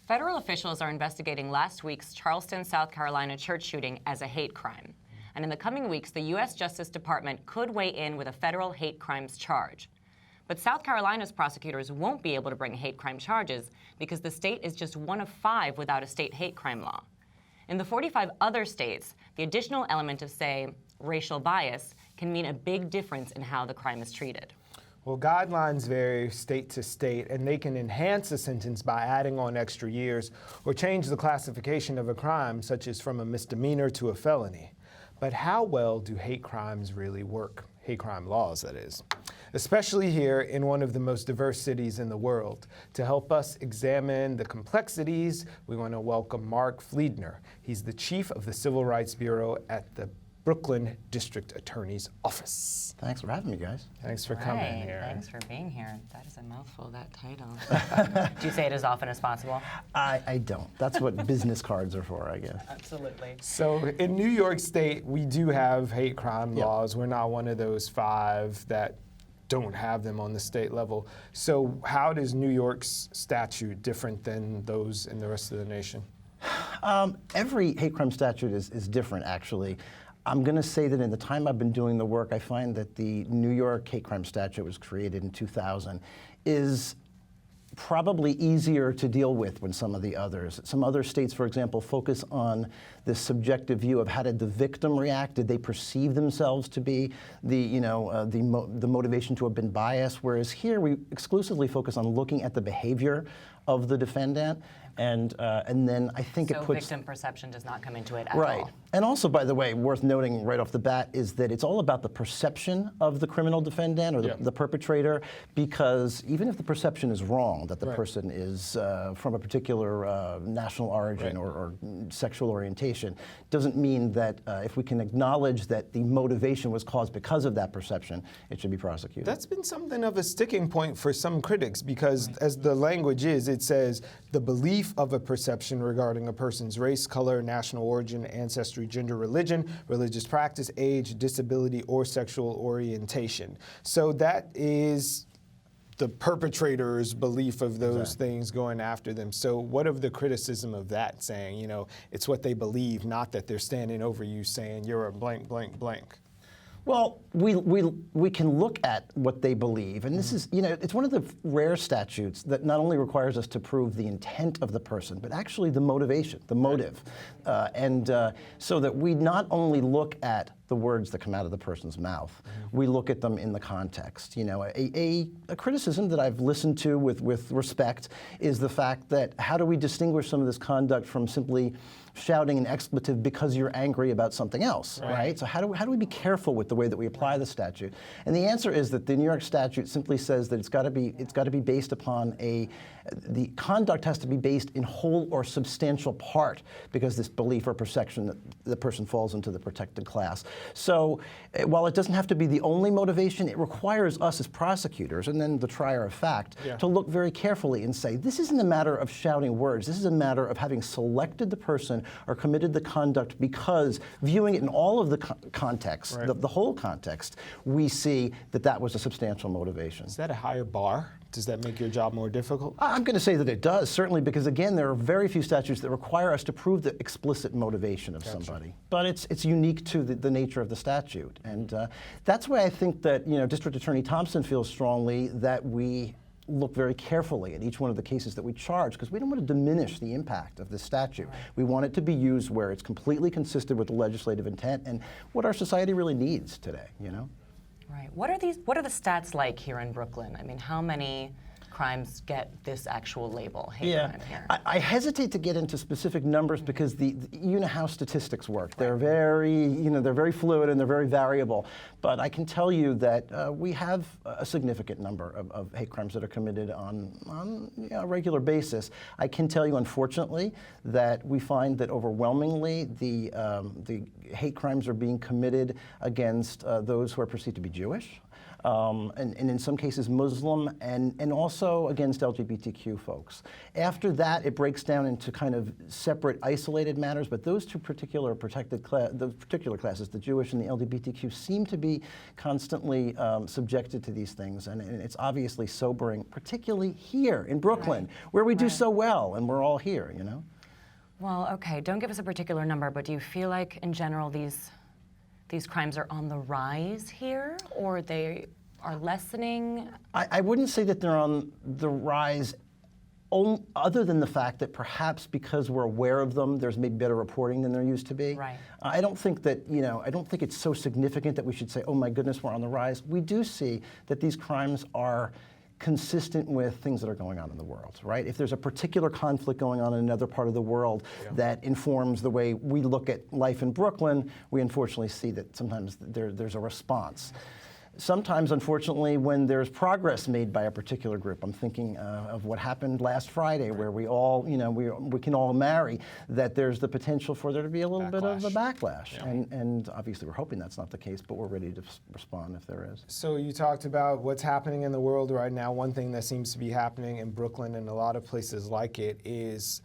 Federal officials are investigating last week's Charleston, South Carolina church shooting as a hate crime. And in the coming weeks, the U.S. Justice Department could weigh in with a federal hate crimes charge. But South Carolina's prosecutors won't be able to bring hate crime charges because the state is just one of 5 without a state hate crime law. In the 45 other states, the additional element of, say, racial bias can mean a big difference in how the crime is treated. Well, guidelines vary state to state, and they can enhance a sentence by adding on extra years or change the classification of a crime, such as from a misdemeanor to a felony. But how well do hate crimes really work? Hate crime laws, that is. Especially here in one of the most diverse cities in the world. To help us examine the complexities, we want to welcome Mark Fleedner. He's the chief of the Civil Rights Bureau at the Brooklyn District Attorney's Office. Thanks for having me, guys. Thanks for coming here. Thanks for being here. That is a mouthful, that title. Do you say it as often as possible? I don't. That's what business cards are for, I guess. Absolutely. So in New York State, we do have hate crime laws. We're not one of those 5 that don't have them on the state level. So how does New York's statute different than those in the rest of the nation? Every hate crime statute is different, actually. I'm going to say that in the time I've been doing the work, I find that the New York hate crime statute was created in 2000 is probably easier to deal with than some of the others. Some other states, for example, focus on this subjective view of how did the victim react? Did they perceive themselves to be the motivation to have been biased? Whereas here we exclusively focus on looking at the behavior of the defendant. And then I think it puts... victim perception does not come into it at right. all. And also, by the way, worth noting right off the bat is that it's all about the perception of the criminal defendant or the perpetrator, because even if the perception is wrong, that the person is from a particular national origin or sexual orientation, doesn't mean that if we can acknowledge that the motivation was caused because of that perception, it should be prosecuted. That's been something of a sticking point for some critics because as the language is, it says the belief of a perception regarding a person's race, color, national origin, ancestry, gender, religion, religious practice, age, disability, or sexual orientation. So that is the perpetrator's belief of those things going after them. So what of the criticism of that saying, you know, it's what they believe, not that they're standing over you saying you're a blank, blank, blank? Well, we can look at what they believe, and this is, you know, it's one of the rare statutes that not only requires us to prove the intent of the person, but actually the motivation, the motive, so that we not only look at the words that come out of the person's mouth, we look at them in the context. You know, a criticism that I've listened to with respect is the fact that how do we distinguish some of this conduct from simply shouting an expletive because you're angry about something else, right? So how do we be careful with the way that we apply the statute? And the answer is that the New York statute simply says that it's got to be based upon the conduct has to be based in whole or substantial part because this belief or perception that the person falls into the protected class. So while it doesn't have to be the only motivation, it requires us as prosecutors and then the trier of fact to look very carefully and say, this isn't a matter of shouting words. This is a matter of having selected the person or committed the conduct because viewing it in all of the context, the whole context, we see that that was a substantial motivation. Is that a higher bar? Does that make your job more difficult? I'm going to say that it does, certainly, because again, there are very few statutes that require us to prove the explicit motivation of somebody. But it's unique to the nature of the statute. And that's why I think that, you know, District Attorney Thompson feels strongly that we look very carefully at each one of the cases that we charge, because we don't want to diminish the impact of this statute. We want it to be used where it's completely consistent with the legislative intent and what our society really needs today, you know? Right. What are the stats like here in Brooklyn? I mean, how many crimes get this actual label, hate crime here? I hesitate to get into specific numbers because you know how statistics work. They're very fluid and they're very variable. But I can tell you that we have a significant number of hate crimes that are committed on a regular basis. I can tell you, unfortunately, that we find that overwhelmingly the hate crimes are being committed against those who are perceived to be Jewish. and in some cases Muslim, and also against LGBTQ folks. After that, it breaks down into kind of separate, isolated matters, but those two particular the particular classes, the Jewish and the LGBTQ, seem to be constantly subjected to these things, and it's obviously sobering, particularly here in Brooklyn, where we do so well, and we're all here, you know? Well, okay, don't give us a particular number, but do you feel like, in general, these crimes are on the rise here, or they are lessening? I wouldn't say that they're on the rise, other than the fact that perhaps because we're aware of them, there's maybe better reporting than there used to be. Right. I don't think that, I don't think it's so significant that we should say, oh my goodness, we're on the rise. We do see that these crimes are consistent with things that are going on in the world, right? If there's a particular conflict going on in another part of the world that informs the way we look at life in Brooklyn, we unfortunately see that sometimes there's a response. Sometimes, unfortunately, when there's progress made by a particular group, I'm thinking of what happened last Friday, where we all, we can all marry, that there's the potential for there to be a little bit of a backlash. Yeah. And obviously we're hoping that's not the case, but we're ready to respond if there is. So you talked about what's happening in the world right now. One thing that seems to be happening in Brooklyn and a lot of places like it is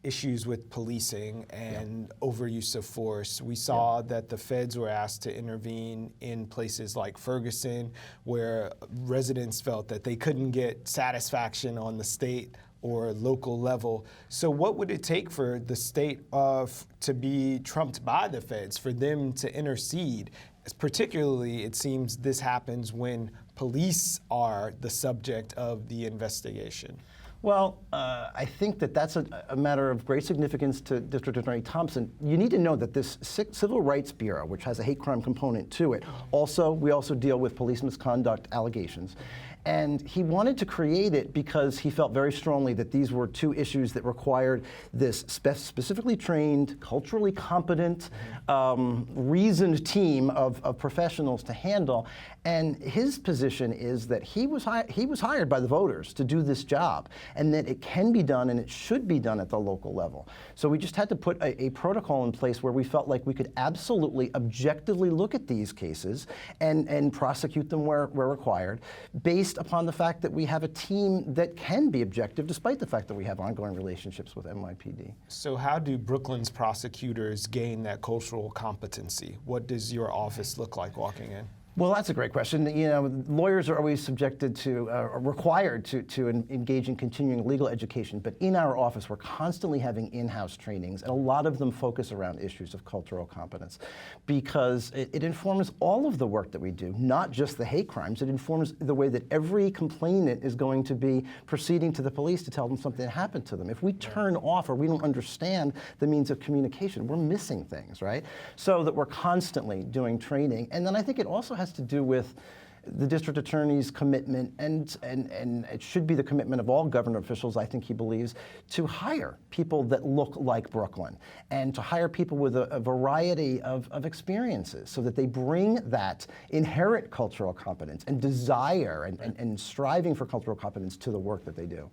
issues with policing and overuse of force. We saw that the feds were asked to intervene in places like Ferguson, where residents felt that they couldn't get satisfaction on the state or local level. So what would it take for the state to be trumped by the feds, for them to intercede? Particularly, it seems this happens when police are the subject of the investigation. Well, I think that that's a matter of great significance to District Attorney Thompson. You need to know that this Civil Rights Bureau, which has a hate crime component to it, we also deal with police misconduct allegations. And he wanted to create it because he felt very strongly that these were two issues that required this specifically trained, culturally competent, reasoned team of professionals to handle. And his position is that he was hired by the voters to do this job, and that it can be done and it should be done at the local level. So we just had to put a protocol in place where we felt like we could absolutely objectively look at these cases and prosecute them where required, based upon the fact that we have a team that can be objective, despite the fact that we have ongoing relationships with NYPD. So how do Brooklyn's prosecutors gain that cultural competency? What does your office look like walking in? Well, that's a great question. Lawyers are always subjected to, required to engage in continuing legal education, but in our office we're constantly having in-house trainings, and a lot of them focus around issues of cultural competence, because it informs all of the work that we do, not just the hate crimes. It informs the way that every complainant is going to be proceeding to the police to tell them something happened to them. If we turn off or we don't understand the means of communication, we're missing things, right? So that we're constantly doing training. And then I think it also has to do with the district attorney's commitment, and it should be the commitment of all government officials, I think he believes, to hire people that look like Brooklyn, and to hire people with a variety of experiences, so that they bring that inherent cultural competence and desire and striving for cultural competence to the work that they do.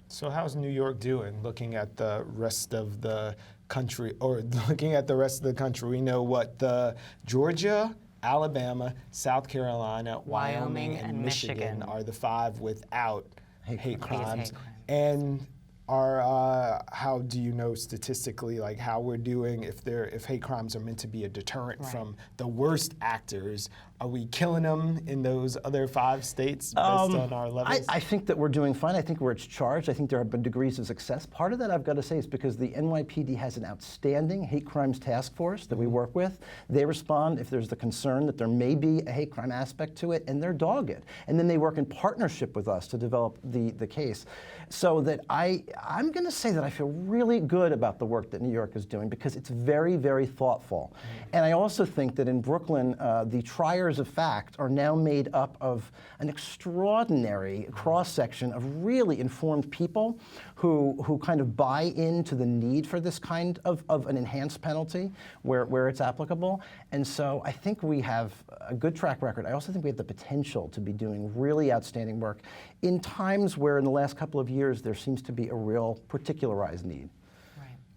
So how's New York doing, looking at the rest of the country, or looking at the rest of the country? We know what the Georgia, Alabama, South Carolina, Wyoming, and Michigan are the 5 without hate crimes. And how do you know statistically, like, how we're doing if hate crimes are meant to be a deterrent from the worst actors? Are we killing them in those other 5 states based on our levels? I think that we're doing fine. I think where it's charged, I think there have been degrees of success. Part of that, I've got to say, is because the NYPD has an outstanding hate crimes task force that we work with. They respond if there's the concern that there may be a hate crime aspect to it, and they're dogged. And then they work in partnership with us to develop the case. So that I'm going to say that I feel really good about the work that New York is doing, because it's very, very thoughtful. And I also think that in Brooklyn, the triers of fact are now made up of an extraordinary cross-section of really informed people who kind of buy into the need for this kind of an enhanced penalty where it's applicable. And so I think we have a good track record. I also think we have the potential to be doing really outstanding work in times where in the last couple of years there seems to be a real particularized need.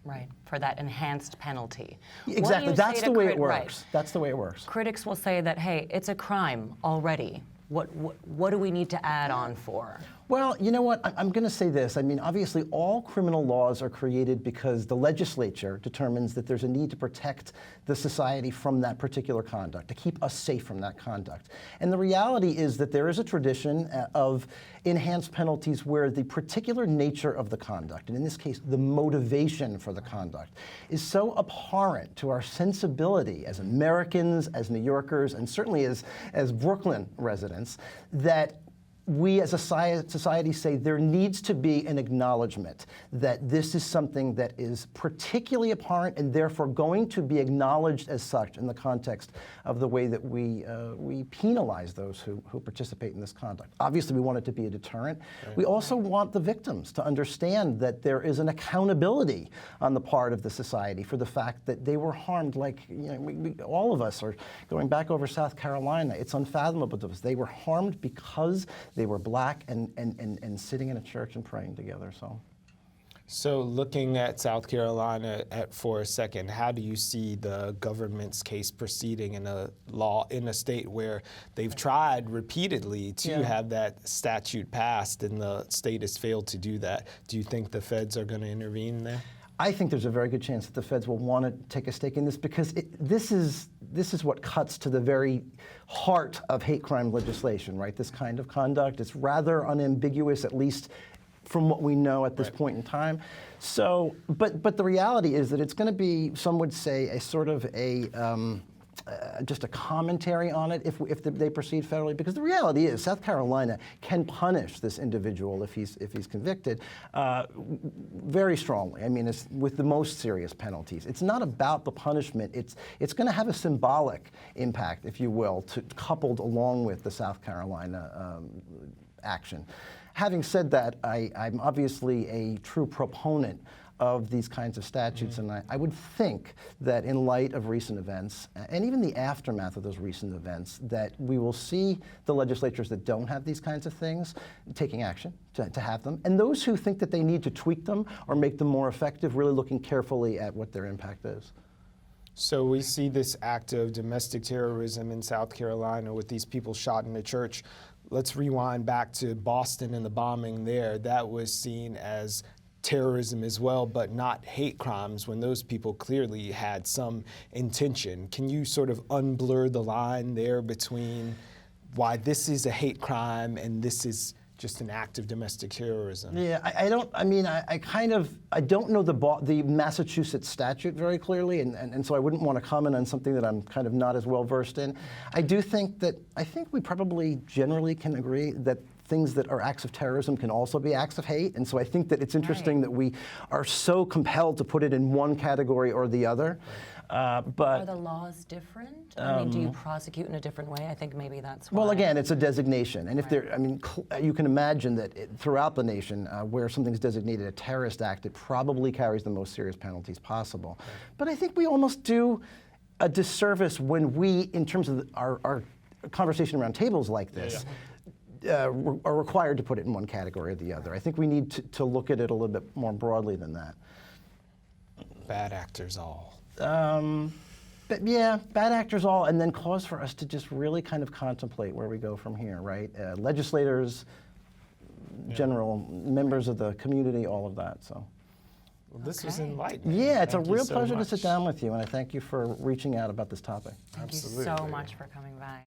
Right, for that enhanced penalty. Exactly. That's the way it works. That's the way it works. Critics will say that, hey, it's a crime already. What do we need to add on for? Well, you know what? I'm going to say this. I mean, obviously, all criminal laws are created because the legislature determines that there's a need to protect the society from that particular conduct, to keep us safe from that conduct. And the reality is that there is a tradition of enhanced penalties where the particular nature of the conduct, and in this case, the motivation for the conduct, is so abhorrent to our sensibility as Americans, as New Yorkers, and certainly as Brooklyn residents, that we as a society say there needs to be an acknowledgement that this is something that is particularly abhorrent and therefore going to be acknowledged as such in the context of the way that we penalize those who participate in this conduct. Obviously, we want it to be a deterrent. Right. We also want the victims to understand that there is an accountability on the part of the society for the fact that they were harmed. Like, you know, all of us are going back over South Carolina. It's unfathomable to us. They were harmed because they were black and sitting in a church and praying together. So looking at South Carolina for a second, how do you see the government's case proceeding in a state where they've tried repeatedly to have that statute passed and the state has failed to do that? Do you think the feds are going to intervene there? I think there's a very good chance that the feds will want to take a stake in this because this is what cuts to the very heart of hate crime legislation, right? This kind of conduct. It's rather unambiguous, at least from what we know at this point in time. So, but the reality is that it's going to be, some would say, a sort of just a commentary on it if they proceed federally, because the reality is South Carolina can punish this individual if he's convicted very strongly. I mean, it's with the most serious penalties. It's not about the punishment. It's going to have a symbolic impact, if you will, coupled along with the South Carolina action. Having said that, I'm obviously a true proponent of these kinds of statutes, and I would think that in light of recent events, and even the aftermath of those recent events, that we will see the legislatures that don't have these kinds of things taking action to have them, and those who think that they need to tweak them or make them more effective, really looking carefully at what their impact is. So we see this act of domestic terrorism in South Carolina with these people shot in a church. Let's rewind back to Boston and the bombing there. That was seen as terrorism as well, but not hate crimes when those people clearly had some intention. Can you sort of unblur the line there between why this is a hate crime and this is just an act of domestic terrorism? Yeah, I don't know the Massachusetts statute very clearly, and so I wouldn't want to comment on something that I'm kind of not as well versed in. I think we probably generally can agree that things that are acts of terrorism can also be acts of hate, and so I think that it's interesting that we are so compelled to put it in one category or the other. But are the laws different? I mean, do you prosecute in a different way? I think maybe that's why. Well, again, it's a designation, and if there, I mean, you can imagine that throughout the nation, where something's designated a terrorist act, it probably carries the most serious penalties possible. Right. But I think we almost do a disservice when we, in terms of our conversation around tables like this, are required to put it in one category or the other. I think we need to look at it a little bit more broadly than that. Bad actors all. But yeah, bad actors all, and then cause for us to just really kind of contemplate where we go from here, right? Legislators, general members of the community, all of that. So. Well, this was enlightening. Yeah, it's a real so pleasure much to sit down with you, and I thank you for reaching out about this topic. Thank you so much for coming by.